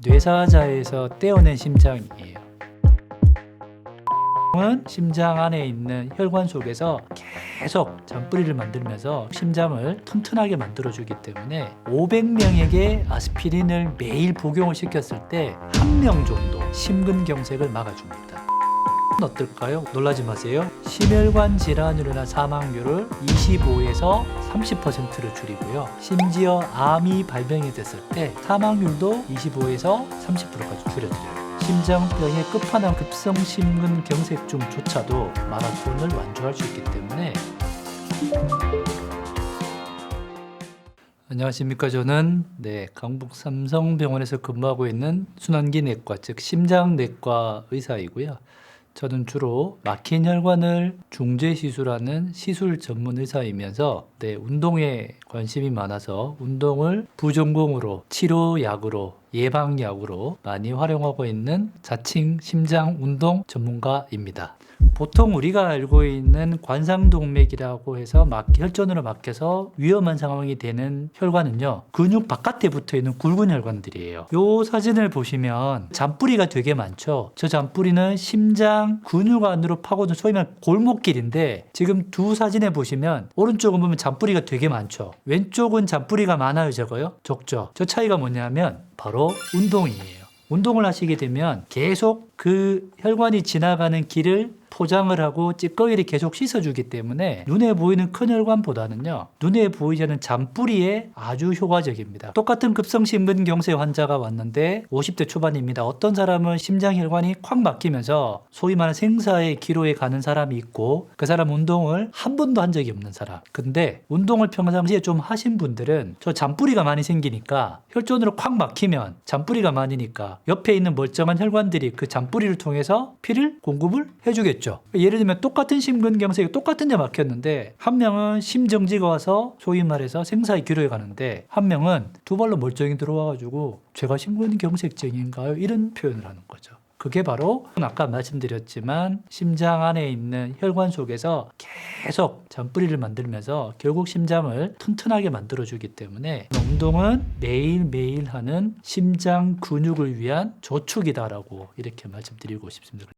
뇌사자에서 떼어낸 심장이에요. 은 심장 안에 있는 혈관 속에서 계속 잔뿌리를 만들면서 심장을 튼튼하게 만들어주기 때문에 500명에게 아스피린을 매일 복용을 시켰을 때 1명 정도 심근경색을 막아줍니다. 어떨까요? 놀라지 마세요. 심혈관 질환으로 인한 사망률을 25에서 30%로 줄이고요. 심지어 암이 발병이 됐을 때 사망률도 25에서 30%까지 줄여드려요. 심장병의 끝판왕 급성 심근경색증조차도 마라톤을 완주할 수 있기 때문에. 안녕하십니까. 저는 강북 삼성병원에서 근무하고 있는 순환기내과, 즉 심장내과 의사이고요. 저는 주로 막힌 혈관을 중재시술하는 시술 전문 의사이면서 운동에 관심이 많아서 운동을 부전공으로, 치료약으로, 예방약으로 많이 활용하고 있는 자칭 심장운동 전문가입니다. 보통 우리가 알고 있는 관상동맥이라고 해서 혈전으로 막혀서 위험한 상황이 되는 혈관은요, 근육 바깥에 붙어있는 굵은 혈관들이에요. 이 사진을 보시면 잔뿌리가 되게 많죠. 저 잔뿌리는 심장 근육 안으로 파고든 소위 말하는 골목길인데, 지금 두 사진에 보시면 오른쪽은 보면 잔뿌리가 되게 많죠. 왼쪽은 잔뿌리가 많아요, 적죠. 저 차이가 뭐냐면 바로 운동이에요. 운동을 하시게 되면 계속 그 혈관이 지나가는 길을 포장을 하고 찌꺼기를 계속 씻어주기 때문에 눈에 보이는 큰 혈관보다는요, 눈에 보이지 않는 잔뿌리에 아주 효과적입니다. 똑같은 급성심근경색 환자가 왔는데 50대 초반입니다. 어떤 사람은 심장혈관이 콱 막히면서 소위 말하는 생사의 기로에 가는 사람이 있고, 그 사람 운동을 한 번도 한 적이 없는 사람. 근데 운동을 평상시에 좀 하신 분들은 저 잔뿌리가 많이 생기니까, 혈전으로 콱 막히면 잔뿌리가 많으니까 옆에 있는 멀쩡한 혈관들이 그 잔뿌리를 통해서 피를 공급을 해주겠죠. 예를 들면 똑같은 심근경색이 똑같은 데 막혔는데, 한 명은 심정지가 와서 소위 말해서 생사의 기로에 가는데, 한 명은 두 발로 멀쩡히 들어와가지고 제가 심근경색증인가요? 이런 표현을 하는 거죠. 그게 바로 아까 말씀드렸지만 심장 안에 있는 혈관 속에서 계속 잔뿌리를 만들면서 결국 심장을 튼튼하게 만들어주기 때문에 운동은 매일매일 하는 심장 근육을 위한 조축이다라고 이렇게 말씀드리고 싶습니다.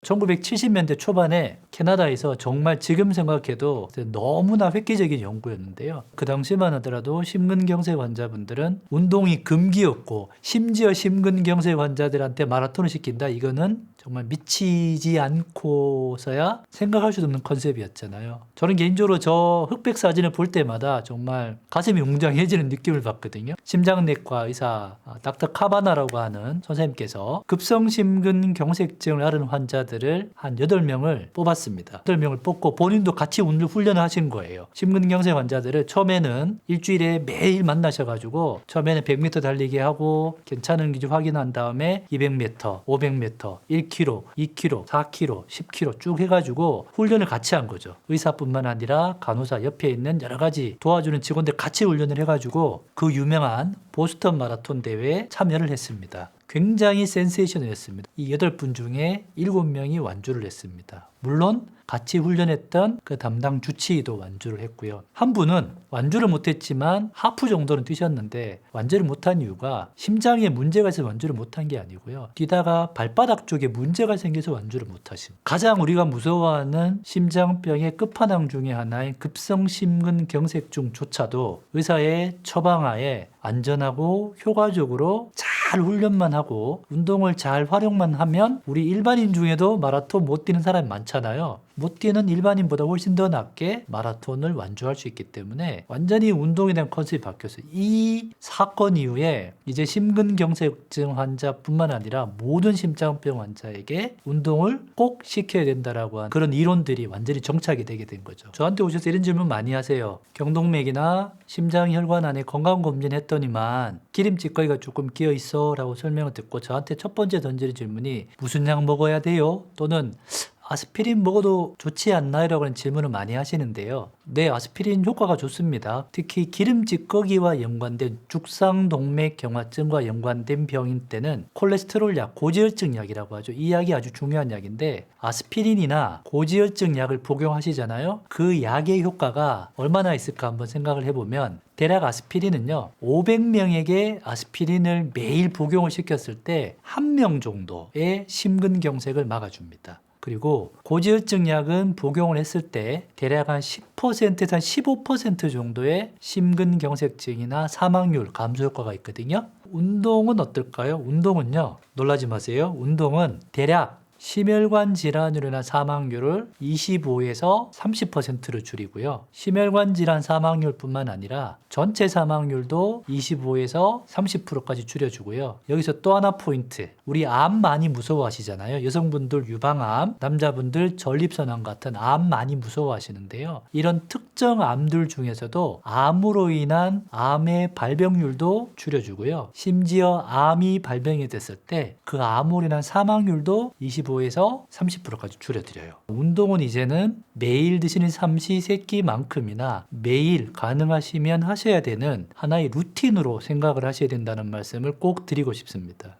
1970년대 초반에 캐나다에서 정말 지금 생각해도 너무나 획기적인 연구였는데요. 그 당시만 하더라도 심근경색 환자분들은 운동이 금기였고, 심지어 심근경색 환자들한테 마라톤을 시킨다, 이거는 정말 미치지 않고서야 생각할 수 없는 컨셉이었잖아요. 저는 개인적으로 저 흑백 사진을 볼 때마다 정말 가슴이 웅장해지는 느낌을 받거든요. 심장내과 의사 닥터 카바나라고 하는 선생님께서 급성심근경색증을 앓은 환자들을 한 8명을 뽑았습니다. 8명을 뽑고 본인도 같이 훈련을 하신 거예요. 심근경색 환자들을 처음에는 일주일에 매일 만나셔가지고 처음에는 100m 달리기 하고 괜찮은 기준 확인한 다음에 200m, 500m, 1km, 2km, 4km, 10km 쭉 해가지고 훈련을 같이 한 거죠. 의사뿐만 아니라 간호사, 옆에 있는 여러 가지 도와주는 직원들 같이 훈련을 해가지고 그 유명한 보스턴 마라톤 대회에 참여를 했습니다. 굉장히 센세이션이었습니다. 이 8분 중에 7명이 완주를 했습니다. 물론 같이 훈련했던 그 담당 주치의도 완주를 했고요. 한 분은 완주를 못했지만 하프 정도는 뛰셨는데, 완주를 못한 이유가 심장에 문제가 있어서 완주를 못한 게 아니고요. 뛰다가 발바닥 쪽에 문제가 생겨서 완주를 못하신, 가장 우리가 무서워하는 심장병의 끝판왕 중에 하나인 급성심근경색증조차도 의사의 처방하에 안전하고 효과적으로 잘 훈련만 하고 운동을 잘 활용만 하면, 우리 일반인 중에도 마라톤 못 뛰는 사람이 많잖아요. 못 뛰는 일반인보다 훨씬 더 낫게 마라톤을 완주할 수 있기 때문에 완전히 운동에 대한 컨셉이 바뀌었어요. 이 사건 이후에 이제 심근경색증 환자뿐만 아니라 모든 심장병 환자에게 운동을 꼭 시켜야 된다라고 하는 그런 이론들이 완전히 정착이 되게 된 거죠. 저한테 오셔서 이런 질문 많이 하세요. 경동맥이나 심장혈관 안에 건강검진 했더니만 기름찌꺼기가 조금 끼어있어 라고 설명을 듣고 저한테 첫 번째 던지는 질문이 무슨 약 먹어야 돼요? 또는 아스피린 먹어도 좋지 않나요? 라고 하는 질문을 많이 하시는데요. 네, 아스피린 효과가 좋습니다. 특히 기름찌꺼기와 연관된 죽상동맥경화증과 연관된 병인 때는 콜레스테롤 약, 고지혈증 약이라고 하죠. 이 약이 아주 중요한 약인데 아스피린이나 고지혈증 약을 복용하시잖아요. 그 약의 효과가 얼마나 있을까 한번 생각을 해보면 대략 아스피린은요, 500명에게 아스피린을 매일 복용을 시켰을 때 1명 정도의 심근경색을 막아줍니다. 그리고 고지혈증 약은 복용을 했을 때 대략 한 10%에서 한 15% 정도의 심근경색증이나 사망률 감소 효과가 있거든요. 운동은 어떨까요? 운동은요, 놀라지 마세요. 운동은 대략 심혈관 질환으로 인한 사망률을 25에서 30%로 줄이고요. 심혈관 질환 사망률뿐만 아니라 전체 사망률도 25에서 30%까지 줄여주고요. 여기서 또 하나 포인트. 우리 암 많이 무서워하시잖아요. 여성분들 유방암, 남자분들 전립선암 같은 암 많이 무서워하시는데요. 이런 특정 암들 중에서도 암으로 인한 암의 발병률도 줄여주고요. 심지어 암이 발병이 됐을 때 그 암으로 인한 사망률도 25에서 30%까지 줄여드려요. 운동은 이제는 매일 드시는 삼시세끼만큼이나 매일 가능하시면 하셔야 되는 하나의 루틴으로 생각을 하셔야 된다는 말씀을 꼭 드리고 싶습니다.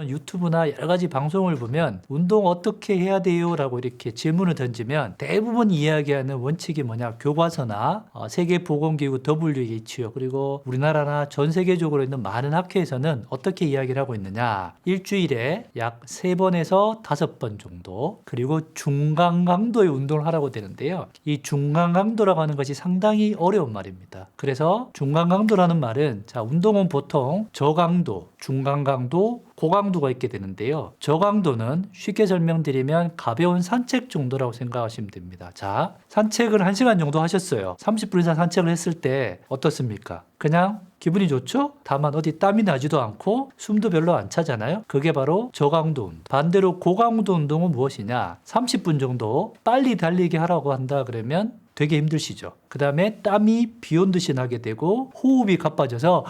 유튜브나 여러 가지 방송을 보면 운동 어떻게 해야 돼요? 라고 이렇게 질문을 던지면 대부분 이야기하는 원칙이 뭐냐? 교과서나 세계보건기구 WHO 그리고 우리나라나 전 세계적으로 있는 많은 학회에서는 어떻게 이야기를 하고 있느냐? 일주일에 약 3번에서 5번 정도 그리고 중강강도의 운동을 하라고 되는데요. 이 중강강도라고 하는 것이 상당히 어려운 말입니다. 그래서 중강강도라는 말은 자, 운동은 보통 저강도, 중강강도, 고강도가 있게 되는데요. 저강도는 쉽게 설명드리면 가벼운 산책 정도라고 생각하시면 됩니다. 자, 산책을 1시간 정도 하셨어요. 30분 이상 산책을 했을 때 어떻습니까? 그냥 기분이 좋죠? 다만 어디 땀이 나지도 않고 숨도 별로 안 차잖아요. 그게 바로 저강도 운동. 반대로 고강도 운동은 무엇이냐? 30분 정도 빨리 달리기 하라고 한다 그러면 되게 힘드시죠. 그 다음에 땀이 비 온 듯이 나게 되고 호흡이 가빠져서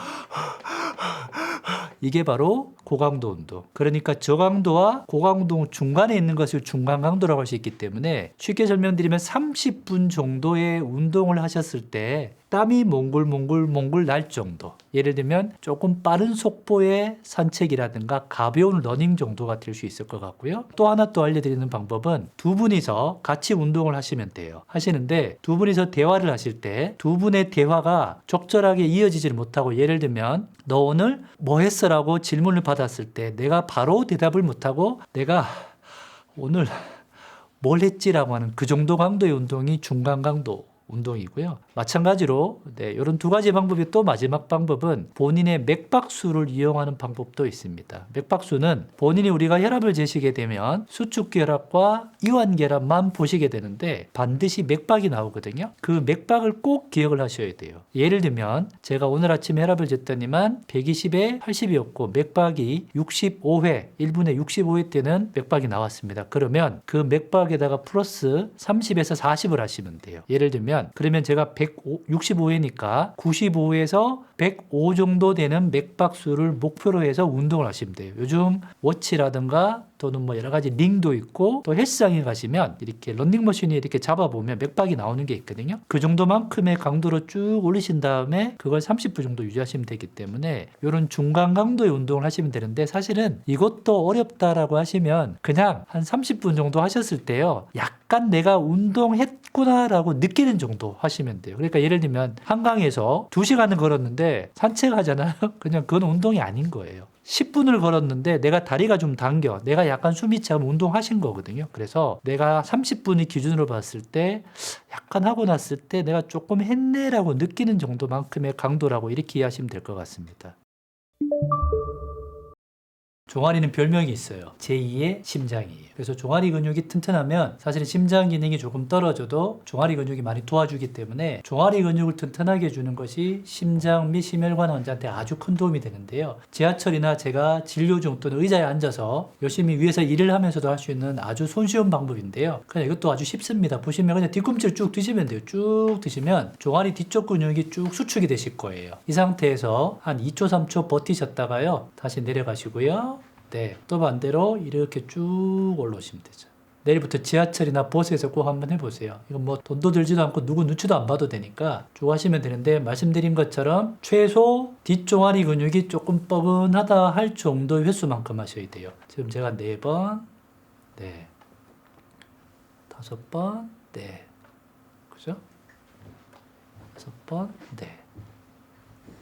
이게 바로 고강도 운동. 그러니까 저강도와 고강도 중간에 있는 것을 중간강도라고 할 수 있기 때문에 쉽게 설명드리면 30분 정도의 운동을 하셨을 때 땀이 몽글몽글 날 정도. 예를 들면 조금 빠른 속도의 산책이라든가 가벼운 러닝 정도가 될 수 있을 것 같고요. 또 하나 또 알려드리는 방법은 두 분이서 같이 운동을 하시면 돼요. 하시는데 두 분이서 대화를 하실 때 두 분의 대화가 적절하게 이어지질 못하고 예를 들면 너 오늘 뭐 했어? 라고 질문을 받았을 때 내가 바로 대답을 못하고 내가 오늘 뭘 했지라고 하는 그 정도 강도의 운동이 중간 강도 운동이고요. 마찬가지로 이런 두 가지 방법이 또 마지막 방법은 본인의 맥박수를 이용하는 방법도 있습니다. 맥박수는 본인이 우리가 혈압을 재시게 되면 수축기 혈압과 이완기 혈압만 보시게 되는데 반드시 맥박이 나오거든요. 그 맥박을 꼭 기억을 하셔야 돼요. 예를 들면 제가 오늘 아침에 혈압을 쟀더니만 120에 80이었고 맥박이 65회, 1분에 65회 때는 맥박이 나왔습니다. 그러면 그 맥박에다가 플러스 30에서 40을 하시면 돼요. 예를 들면 그러면 제가 165회니까 95에서 105 정도 되는 맥박수를 목표로 해서 운동을 하시면 돼요. 요즘 워치라든가 또는 뭐 여러 가지 링도 있고 또 헬스장에 가시면 이렇게 런닝머신이 이렇게 잡아보면 맥박이 나오는 게 있거든요. 그 정도만큼의 강도로 쭉 올리신 다음에 그걸 30분 정도 유지하시면 되기 때문에 이런 중간 강도의 운동을 하시면 되는데 사실은 이것도 어렵다라고 하시면 그냥 한 30분 정도 하셨을 때요. 약간 내가 운동했구나라고 느끼는 정도 하시면 돼요. 그러니까 예를 들면 한강에서 2시간을 걸었는데 산책하잖아요. 그냥 그건 운동이 아닌 거예요. 10분을 걸었는데 내가 다리가 좀 당겨. 내가 약간 숨이 차면 운동하신 거거든요. 그래서 내가 30분이 기준으로 봤을 때 약간 하고 났을 때 내가 조금 했네라고 느끼는 정도만큼의 강도라고 이렇게 이해하시면 될 것 같습니다. 종아리는 별명이 있어요. 제2의 심장이에요. 그래서 종아리 근육이 튼튼하면 사실은 심장 기능이 조금 떨어져도 종아리 근육이 많이 도와주기 때문에 종아리 근육을 튼튼하게 해주는 것이 심장 및 심혈관 환자한테 아주 큰 도움이 되는데요. 지하철이나 제가 진료 중 또는 의자에 앉아서 열심히 위에서 일을 하면서도 할 수 있는 아주 손쉬운 방법인데요. 그냥 이것도 아주 쉽습니다. 보시면 그냥 뒤꿈치를 쭉 드시면 돼요. 쭉 드시면 종아리 뒤쪽 근육이 쭉 수축이 되실 거예요. 이 상태에서 한 2초, 3초 버티셨다가요. 다시 내려가시고요. 네, 또 반대로 이렇게 쭉 올라오시면 되죠. 내일부터 지하철이나 버스에서 꼭 한번 해보세요. 이건 뭐 돈도 들지도 않고 누구 눈치도 안 봐도 되니까 쭉 하시면 되는데, 말씀드린 것처럼 최소 뒷종아리 근육이 조금 뻐근하다 할 정도의 횟수만큼 하셔야 돼요. 지금 제가 4번, 네, 5번, 네, 그죠? 6번, 네.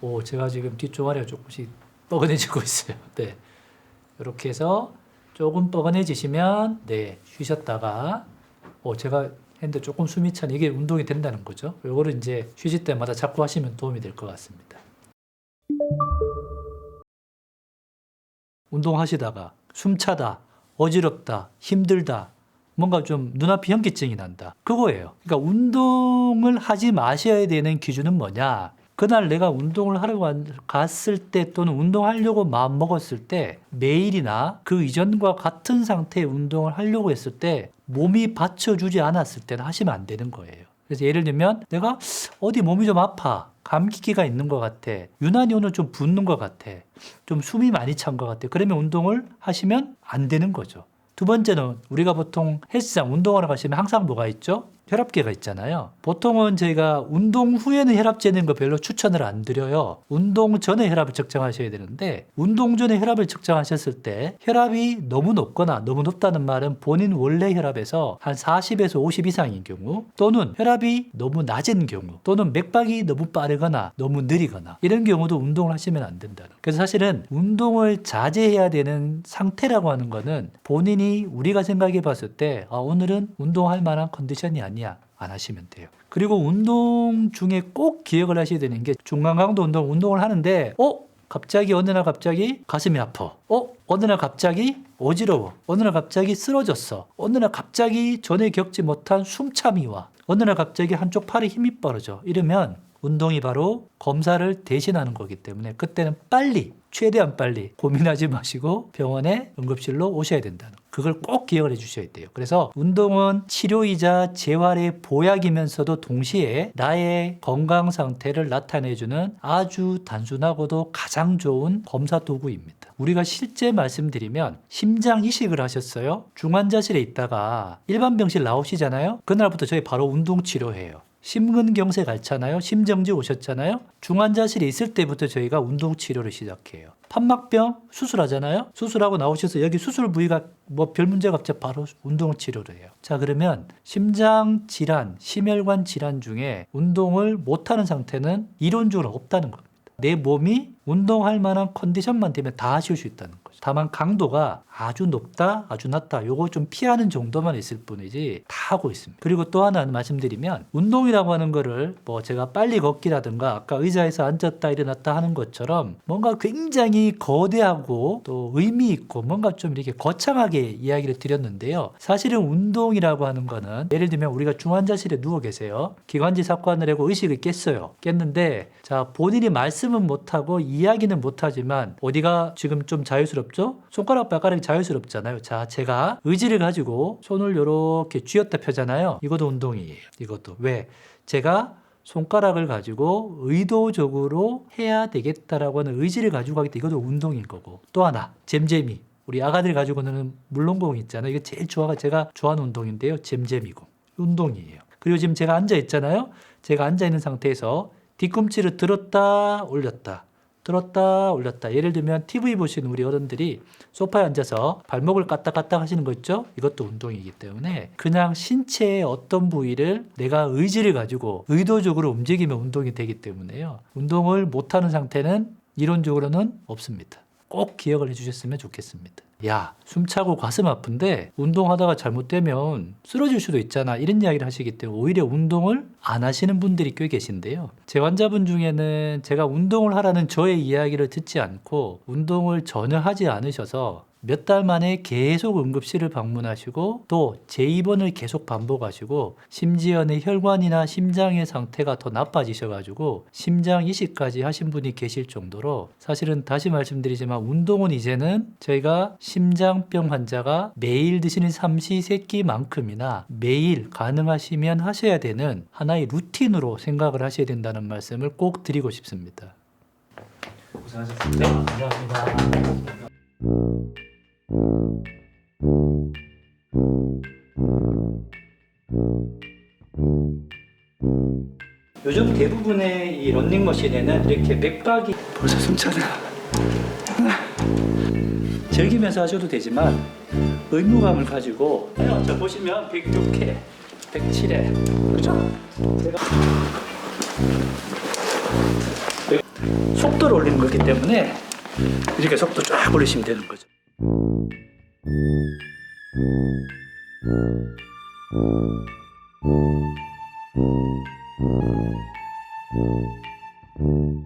오, 제가 지금 뒷종아리가 조금씩 뻐근해지고 있어요. 네, 이렇게 해서 조금 뻐근해지시면, 네, 쉬셨다가, 제가 했는데 조금 숨이 차니 이게 운동이 된다는 거죠. 요거를 이제 휴식 때마다 자꾸 하시면 도움이 될 것 같습니다. 운동하시다가 숨 차다, 어지럽다, 힘들다, 뭔가 좀 눈앞이 현기증이 난다. 그거예요. 그러니까 운동을 하지 마셔야 되는 기준은 뭐냐? 그날 내가 운동을 하러 갔을 때, 또는 운동하려고 마음 먹었을 때, 매일이나 그 이전과 같은 상태의 운동을 하려고 했을 때 몸이 받쳐주지 않았을 때는 하시면 안 되는 거예요. 그래서 예를 들면 내가 어디 몸이 좀 아파, 감기기가 있는 것 같아, 유난히 오늘 좀 붓는 것 같아, 좀 숨이 많이 찬 것 같아, 그러면 운동을 하시면 안 되는 거죠. 두 번째는, 우리가 보통 헬스장 운동하러 가시면 항상 뭐가 있죠? 혈압계가 있잖아요. 보통은 저희가 운동 후에는 혈압 재는 거 별로 추천을 안 드려요. 운동 전에 혈압을 측정하셔야 되는데, 운동 전에 혈압을 측정하셨을 때 혈압이 너무 높거나, 너무 높다는 말은 본인 원래 혈압에서 한 40에서 50 이상인 경우, 또는 혈압이 너무 낮은 경우, 또는 맥박이 너무 빠르거나 너무 느리거나, 이런 경우도 운동을 하시면 안 된다는. 그래서 사실은 운동을 자제해야 되는 상태라고 하는 거는, 본인이 우리가 생각해 봤을 때 오늘은 운동할 만한 컨디션이 아니야, 안 하시면 돼요. 그리고 운동 중에 꼭 기억을 하셔야 되는 게, 중간강도 운동을 하는데 갑자기 어느 날 갑자기 가슴이 아파, 어느 날 갑자기 어지러워, 어느 날 갑자기 쓰러졌어, 어느 날 갑자기 전에 겪지 못한 숨참이 와, 어느 날 갑자기 한쪽 팔에 힘이 떨어져, 이러면 운동이 바로 검사를 대신하는 거기 때문에, 그때는 빨리, 최대한 빨리 고민하지 마시고 병원에, 응급실로 오셔야 된다는 거. 그걸 꼭 기억을 해 주셔야 돼요. 그래서 운동은 치료이자 재활의 보약이면서도 동시에 나의 건강 상태를 나타내주는 아주 단순하고도 가장 좋은 검사 도구입니다. 우리가 실제 말씀드리면, 심장 이식을 하셨어요? 중환자실에 있다가 일반 병실 나오시잖아요? 그날부터 저희 바로 운동 치료해요. 심근경색 앓잖아요? 심정지 오셨잖아요? 중환자실에 있을 때부터 저희가 운동 치료를 시작해요. 판막병 수술하잖아요? 수술하고 나오셔서 여기 수술 부위가 뭐 별 문제가 없죠? 바로 운동 치료를 해요. 자, 그러면 심장 질환, 심혈관 질환 중에 운동을 못하는 상태는 이론적으로 없다는 겁니다. 내 몸이 운동할 만한 컨디션만 되면 다 하실 수 있다는 거죠. 다만 강도가 아주 높다, 아주 낮다, 요거 좀 피하는 정도만 있을 뿐이지 다 하고 있습니다. 그리고 또 하나 말씀드리면, 운동이라고 하는 거를 뭐 제가 빨리 걷기라든가 아까 의자에서 앉았다 일어났다 하는 것처럼 뭔가 굉장히 거대하고 또 의미 있고 뭔가 좀 이렇게 거창하게 이야기를 드렸는데요. 사실은 운동이라고 하는 거는, 예를 들면 우리가 중환자실에 누워 계세요. 기관지 삭관을 하고 의식을 깼는데, 자, 본인이 말씀은 못하고 이야기는 못하지만 어디가 지금 좀 자유스럽죠? 손가락 발가락이 자유스럽잖아요. 자, 제가 의지를 가지고 손을 이렇게 쥐었다 펴잖아요. 이것도 운동이에요. 이것도. 왜? 제가 손가락을 가지고 의도적으로 해야 되겠다라고 하는 의지를 가지고 하기 때문에 이것도 운동인 거고. 또 하나, 잼잼이. 우리 아가들이 가지고 노는 물렁공 있잖아요. 이게 제가 좋아하는 운동인데요. 잼잼이고. 운동이에요. 그리고 지금 제가 앉아 있잖아요. 제가 앉아 있는 상태에서 뒤꿈치를 들었다 올렸다, 들었다 올렸다. 예를 들면 TV 보시는 우리 어른들이 소파에 앉아서 발목을 까딱까딱 하시는 거 있죠? 이것도 운동이기 때문에 그냥 신체의 어떤 부위를 내가 의지를 가지고 의도적으로 움직이면 운동이 되기 때문에요. 운동을 못하는 상태는 이론적으로는 없습니다. 꼭 기억을 해주셨으면 좋겠습니다. 야, 숨차고 가슴 아픈데 운동하다가 잘못되면 쓰러질 수도 있잖아, 이런 이야기를 하시기 때문에 오히려 운동을 안 하시는 분들이 꽤 계신데요. 제 환자분 중에는 제가 운동을 하라는 저의 이야기를 듣지 않고 운동을 전혀 하지 않으셔서 몇 달 만에 계속 응급실을 방문하시고 또 재입원을 계속 반복하시고, 심지어는 혈관이나 심장의 상태가 더 나빠지셔가지고 심장 이식까지 하신 분이 계실 정도로, 사실은 다시 말씀드리지만 운동은 이제는 저희가 심장병 환자가 매일 드시는 삼시세끼만큼이나 매일 가능하시면 하셔야 되는 하나의 루틴으로 생각을 하셔야 된다는 말씀을 꼭 드리고 싶습니다. 고생하셨습니다. 감사합니다. 요즘 대부분의 이 런닝머신에는 이렇게 맥박이 벌써 숨차네. 즐기면서 하셔도 되지만 의무감을 가지고 저 보시면 106회, 107회 그렇죠? 제가 속도를 올리는 거기 때문에 이렇게 속도 쫙 올리시면 되는 거죠.